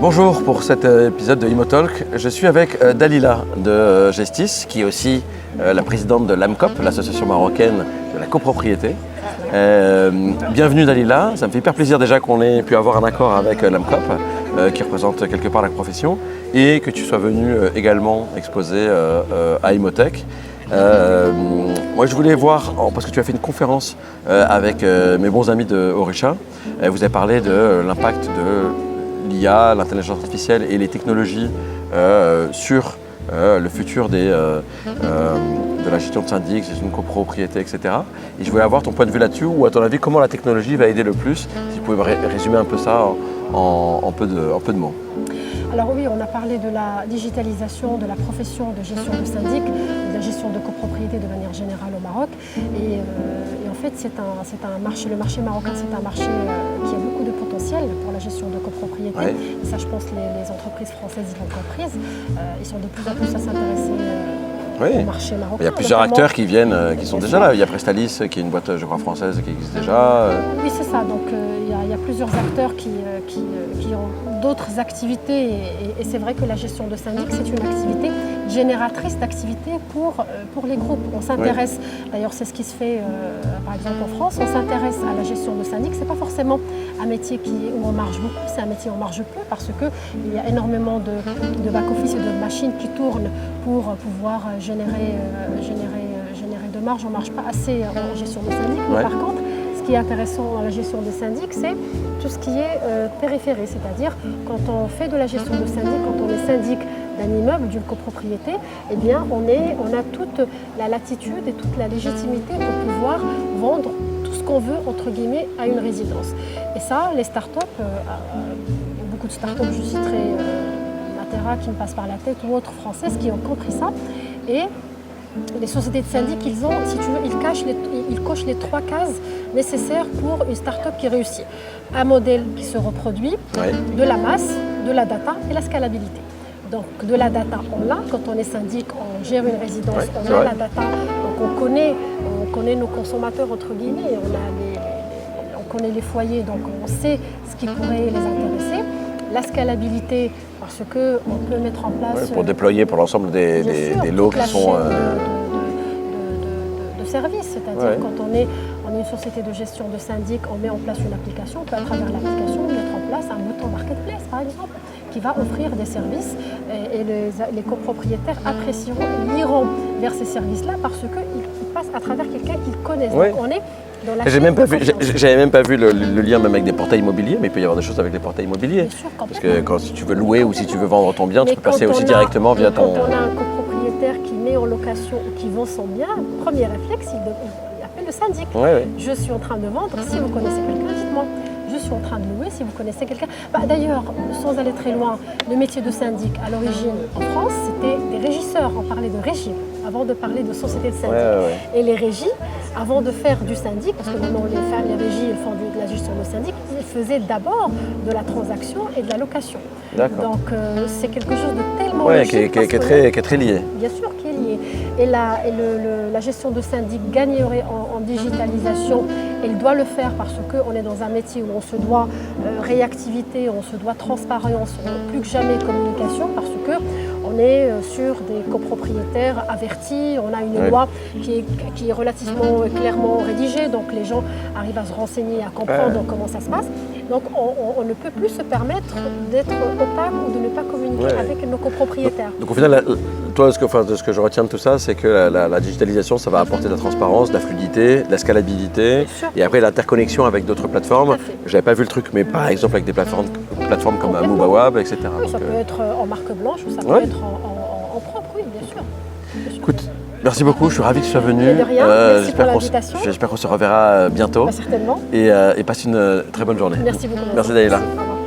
Bonjour pour cet épisode de Imotalk. Je suis avec Dalila de Gestis, qui est aussi la présidente de l'AMCOP, l'association marocaine de la copropriété. Bienvenue Dalila, ça me fait hyper plaisir déjà qu'on ait pu avoir un accord avec l'AMCOP, qui représente quelque part la profession, et que tu sois venue également exposer à Imotech. Moi je voulais voir, parce que tu as fait une conférence avec mes bons amis de Orisha, vous avez parlé de l'impact de l'IA, l'intelligence artificielle et les technologies sur le futur de la gestion de syndic, gestion de copropriété, etc. Et je voulais avoir ton point de vue là-dessus, ou à ton avis, comment la technologie va aider le plus, si tu pouvais résumer un peu ça en peu de mots. Alors oui, on a parlé de la digitalisation de la profession de gestion de syndic, de la gestion de copropriété de manière générale au Maroc. Et en fait, c'est un marché, le marché marocain, c'est un marché qui a beaucoup de potentiel pour la gestion de copropriété. Ouais. Et ça, je pense que les entreprises françaises y l'ont comprise. Ils sont de plus en plus à s'intéresser au marché marocain. Il y a plusieurs acteurs qui viennent, qui sont déjà là. Il y a Prestalis, qui est une boîte, je crois, française, qui existe déjà. Oui, c'est ça. Donc, il y a plusieurs acteurs qui ont d'autres activités. Et c'est vrai que la gestion de syndic, c'est une activité génératrice d'activités pour les groupes. On s'intéresse, d'ailleurs, c'est ce qui se fait, par exemple, en France. On s'intéresse à la gestion de syndic. C'est pas forcément un métier où on marge beaucoup, c'est un métier où on marge peu parce qu'il y a énormément de back-office et de machines qui tournent pour pouvoir générer de marge. On ne marche pas assez en gestion de syndic, mais par contre, ce qui est intéressant dans la gestion de syndic, c'est tout ce qui est périphérique, c'est-à-dire quand on fait de la gestion de syndic, quand on est syndic d'un immeuble, d'une copropriété, eh bien on a toute la latitude et toute la légitimité pour pouvoir vendre tout ce qu'on veut, entre guillemets, à une résidence. Et ça, les startups, beaucoup de startups, je citerai Matera qui me passe par la tête, ou autres françaises qui ont compris ça. Et les sociétés de syndic, ils ont, si tu veux, ils cochent les 3 cases nécessaires pour une start-up qui réussit. Un modèle qui se reproduit, de la masse, de la data et la scalabilité. Donc de la data, on l'a. Quand on est syndic, on gère une résidence, on a la data. Donc on connaît nos consommateurs, entre guillemets, on connaît les foyers, donc on sait ce qui pourrait les intéresser. La scalabilité, parce qu'on peut mettre en place… pour déployer pour l'ensemble des lots qui sont… de services, c'est-à-dire quand on est une société de gestion de syndic, on met en place une application, on peut à travers l'application mettre en place un bouton marketplace, par exemple, qui va offrir des services et les copropriétaires apprécieront, iront vers ces services-là parce qu'ils passent à travers quelqu'un qu'ils connaissent. Donc on est j'avais même pas vu le lien même avec des portails immobiliers, mais il peut y avoir des choses avec les portails immobiliers. Bien sûr, parce que si tu veux louer ou si tu veux vendre ton bien, tu peux passer aussi directement via ton… Quand on a un copropriétaire qui met en location ou qui vend son bien, premier réflexe, il appelle le syndic. Je suis en train de vendre, si vous connaissez quelqu'un, dites-moi. Je suis en train de louer, si vous connaissez quelqu'un. D'ailleurs, sans aller très loin, le métier de syndic, à l'origine, en France, c'était des régisseurs. On parlait de régie avant de parler de société de syndic. Et les régies, avant de faire du syndic, parce que maintenant les régies font de la gestion de syndic, ils faisaient d'abord de la transaction et de la location. Donc c'est quelque chose de tellement logique. Qui est très lié. Bien sûr, qui est lié. Et la gestion de syndic gagnerait en digitalisation. Elle doit le faire parce qu'on est dans un métier où on se doit réactivité, on se doit transparence, plus que jamais communication, parce qu'on est sur des copropriétaires avertis, on a une loi qui est relativement clairement rédigée, donc les gens arrivent à se renseigner, à comprendre comment ça se passe. Donc on ne peut plus se permettre d'être opaque ou de ne pas communiquer avec nos copropriétaires. Donc au final, toi, ce que je retiens de tout ça, c'est que la digitalisation, ça va apporter de la transparence, de la fluidité, de la scalabilité, et après l'interconnexion avec d'autres plateformes. J'avais pas vu le truc, mais par exemple avec des plateformes comme Mubawab, etc. Oui, ça peut être en marque blanche ou ça peut être en propre, oui, bien sûr. Écoute, merci beaucoup, je suis ravi que tu sois venu. De rien, merci pour l'invitation. J'espère qu'on se reverra bientôt. Certainement. Et passe une très bonne journée. Merci beaucoup. Merci Dalila.